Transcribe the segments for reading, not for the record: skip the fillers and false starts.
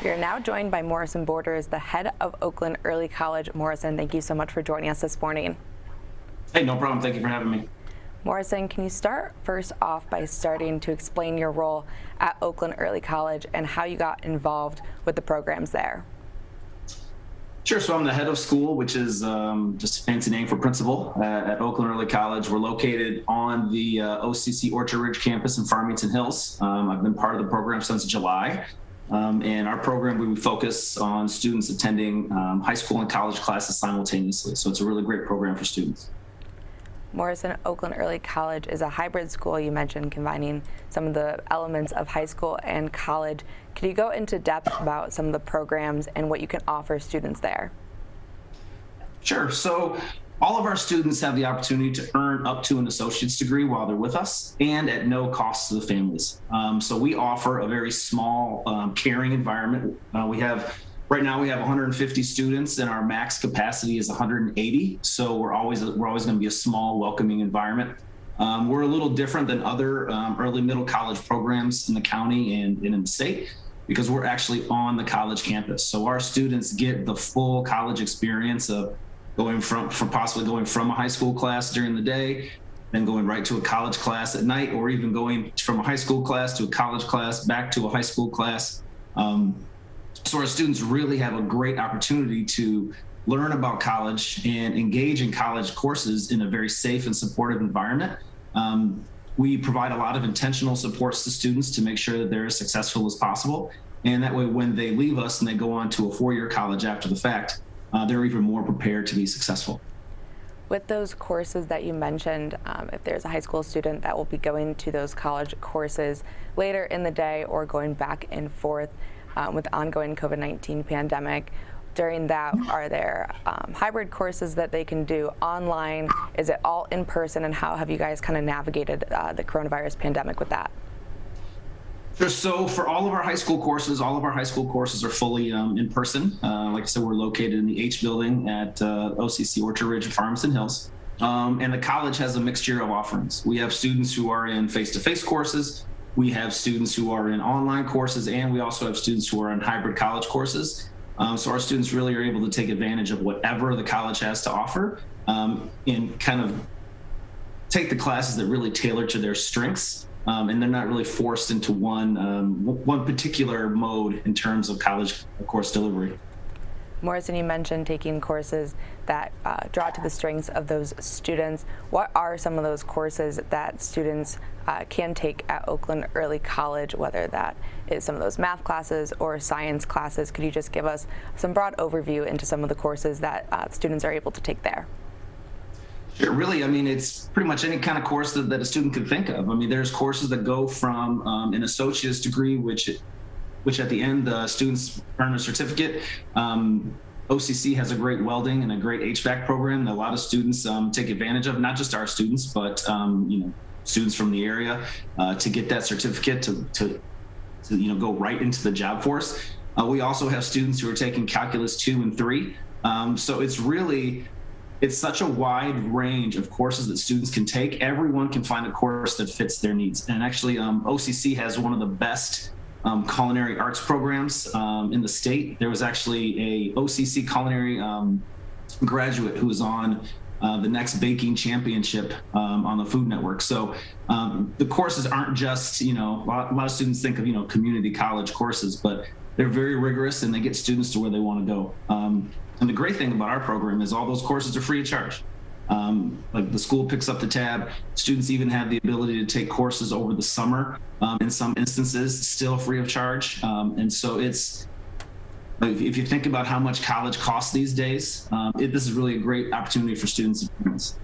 We are now joined by Morrison Borders, the head of Oakland Early College. Morrison, thank you so much for joining us this morning. Hey, no problem. Thank you for having me. Morrison, can you start first off by starting to explain your role at Oakland Early College and how you got involved with the programs there? Sure. So I'm the head of school, which is just a fancy name for principal at Oakland Early College. We're located on the OCC Orchard Ridge campus in Farmington Hills. I've been part of the program since July. And our program, we focus on students attending high school and college classes simultaneously. So it's a really great program for students. Morrison Oakland Early College is a hybrid school, you mentioned, combining some of the elements of high school and college. Could you go into depth about some of the programs and what you can offer students there? Sure. So all of our students have the opportunity to earn up to an associate's degree while they're with us and at no cost to the families. So we offer a very small, caring environment. Right now we have 150 students and our max capacity is 180. So we're always going to be a small, welcoming environment. We're a little different than other early middle college programs in the county and in the state because we're actually on the college campus. So our students get the full college experience of possibly going from a high school class during the day, then going right to a college class at night, or even going from a high school class to a college class, back to a high school class. So our students really have a great opportunity to learn about college and engage in college courses in a very safe and supportive environment. We provide a lot of intentional supports to students to make sure that they're as successful as possible. And that way, when they leave us and they go on to a four-year college after the fact, they're even more prepared to be successful. With those courses that you mentioned, if there's a high school student that will be going to those college courses later in the day or going back and forth with the ongoing COVID-19 pandemic, during that, are there hybrid courses that they can do online? Is it all in person? And how have you guys kind of navigated the coronavirus pandemic with that? So for all of our high school courses are fully in person. Like I said, we're located in the H building at OCC Orchard Ridge and Farmington Hills. And the college has a mixture of offerings. We have students who are in face-to-face courses. We have students who are in online courses, and we also have students who are in hybrid college courses. So our students really are able to take advantage of whatever the college has to offer and kind of take the classes that really tailor to their strengths. And they're not really forced into one particular mode in terms of college course delivery. Morrison, you mentioned taking courses that draw to the strengths of those students. What are some of those courses that students can take at Oakland Early College, whether that is some of those math classes or science classes? Could you just give us some broad overview into some of the courses that students are able to take there? Sure, really, I mean, it's pretty much any kind of course that a student could think of. I mean, there's courses that go from an associate's degree, which at the end, the students earn a certificate. OCC has a great welding and a great HVAC program that a lot of students take advantage of, not just our students, but students from the area to get that certificate to go right into the job force. We also have students who are taking Calculus 2 and 3. So it's such a wide range of courses that students can take. Everyone can find a course that fits their needs. And actually, OCC has one of the best culinary arts programs in the state. There was actually a OCC culinary graduate who was on the next baking championship on the Food Network. So the courses aren't just, a lot of students think of, community college courses, but they're very rigorous and they get students to where they want to go. And the great thing about our program is all those courses are free of charge. Like the school picks up the tab. Students even have the ability to take courses over the summer, in some instances, still free of charge. And so if you think about how much college costs these days, this is really a great opportunity for students and parents.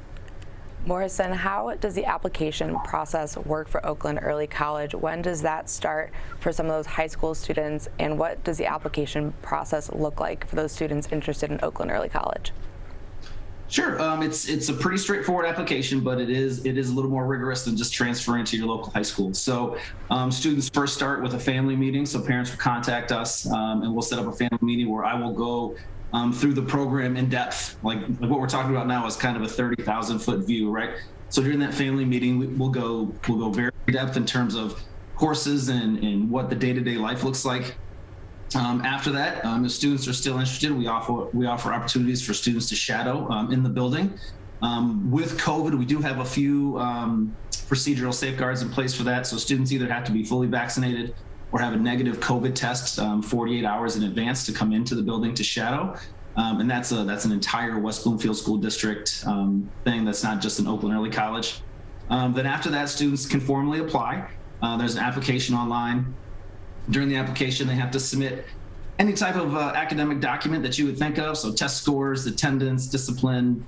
Morrison, how does the application process work for Oakland Early College? When does that start for some of those high school students, and what does the application process look like for those students interested in Oakland Early College? Sure. It's a pretty straightforward application, but it is a little more rigorous than just transferring to your local high school. So students first start with a family meeting. So parents will contact us and we'll set up a family meeting where I will go through the program in depth. Like what we're talking about now is kind of a 30,000 foot view, right? So during that family meeting, we'll go very in depth in terms of courses and what the day-to-day life looks like. After that, if students are still interested, we offer opportunities for students to shadow in the building. With COVID, we do have a few procedural safeguards in place for that. So students either have to be fully vaccinated or have a negative COVID test 48 hours in advance to come into the building to shadow. And that's an entire West Bloomfield School District thing. That's not just an Oakland Early College. Then after that, students can formally apply. There's an application online. During the application, they have to submit any type of academic document that you would think of. So test scores, attendance, discipline,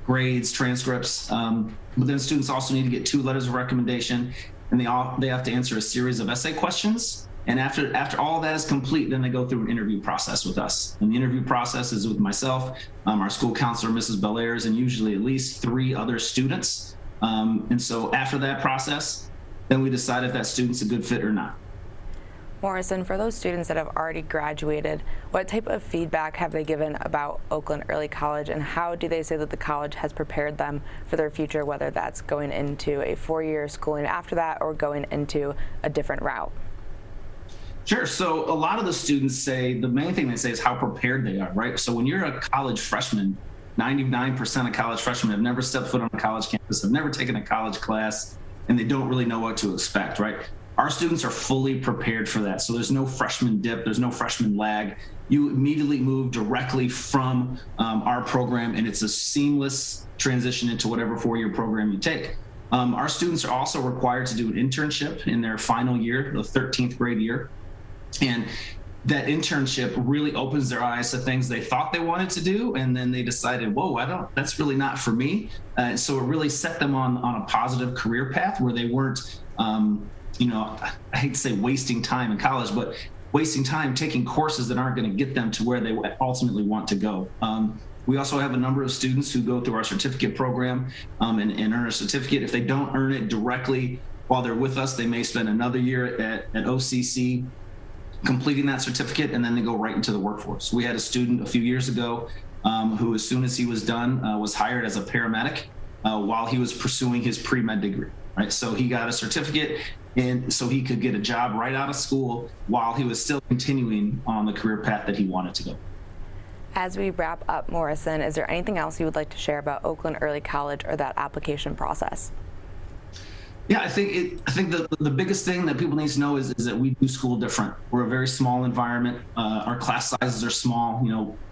grades, transcripts. But then students also need to get 2 letters of recommendation, and they have to answer a series of essay questions. And after all that is complete, then they go through an interview process with us. And the interview process is with myself, our school counselor, Mrs. Bellairs, and usually at least 3 other students. And so after that process, then we decide if that student's a good fit or not. Morrison, for those students that have already graduated, what type of feedback have they given about Oakland Early College, and how do they say that the college has prepared them for their future, whether that's going into a 4-year schooling after that or going into a different route? Sure. So a lot of the students say, the main thing they say is how prepared they are, right? So when you're a college freshman, 99% of college freshmen have never stepped foot on a college campus, have never taken a college class, and they don't really know what to expect, right? Our students are fully prepared for that. So there's no freshman dip, there's no freshman lag. You immediately move directly from our program, and it's a seamless transition into whatever 4-year program you take. Our students are also required to do an internship in their final year, the 13th grade year. And that internship really opens their eyes to things they thought they wanted to do, and then they decided, whoa, that's really not for me. So it really set them on a positive career path where they weren't, I hate to say wasting time in college, but wasting time taking courses that aren't going to get them to where they ultimately want to go. We also have a number of students who go through our certificate program and earn a certificate. If they don't earn it directly while they're with us, they may spend another year at OCC completing that certificate, and then they go right into the workforce. We had a student a few years ago who, as soon as he was done, was hired as a paramedic while he was pursuing his pre-med degree, right? So he got a certificate, and so he could get a job right out of school while he was still continuing on the career path that he wanted to go. As we wrap up, Morrison, is there anything else you would like to share about Oakland Early College or that application process? Yeah, I think the biggest thing that people need to know is that we do school different. We're a very small environment. Our class sizes are small.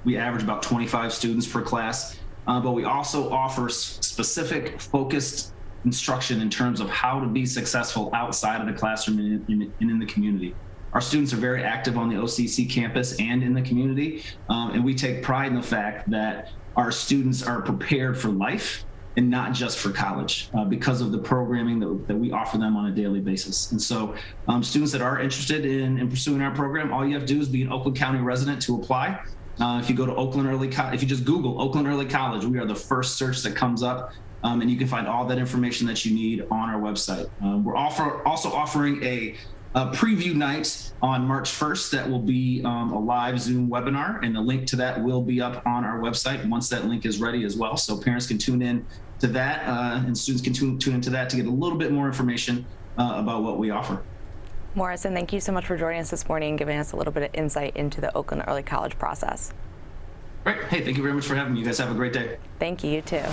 We average about 25 students per class, but we also offer specific, focused instruction in terms of how to be successful outside of the classroom and in the community. Our students are very active on the OCC campus and in the community, and we take pride in the fact that our students are prepared for life and not just for college because of the programming that we offer them on a daily basis. And so students that are interested in pursuing our program, all you have to do is be an Oakland County resident to apply. If you go to Oakland Early College, if you just Google Oakland Early College, we are the first search that comes up, and you can find all that information that you need on our website. We're also offering a preview night on March 1st that will be a live Zoom webinar, and the link to that will be up on our website once that link is ready as well. So parents can tune in to that, and students can tune into that to get a little bit more information about what we offer. Morrison, thank you so much for joining us this morning and giving us a little bit of insight into the Oakland Early College process. Great. Hey, thank you very much for having me. You guys have a great day. Thank you, you too.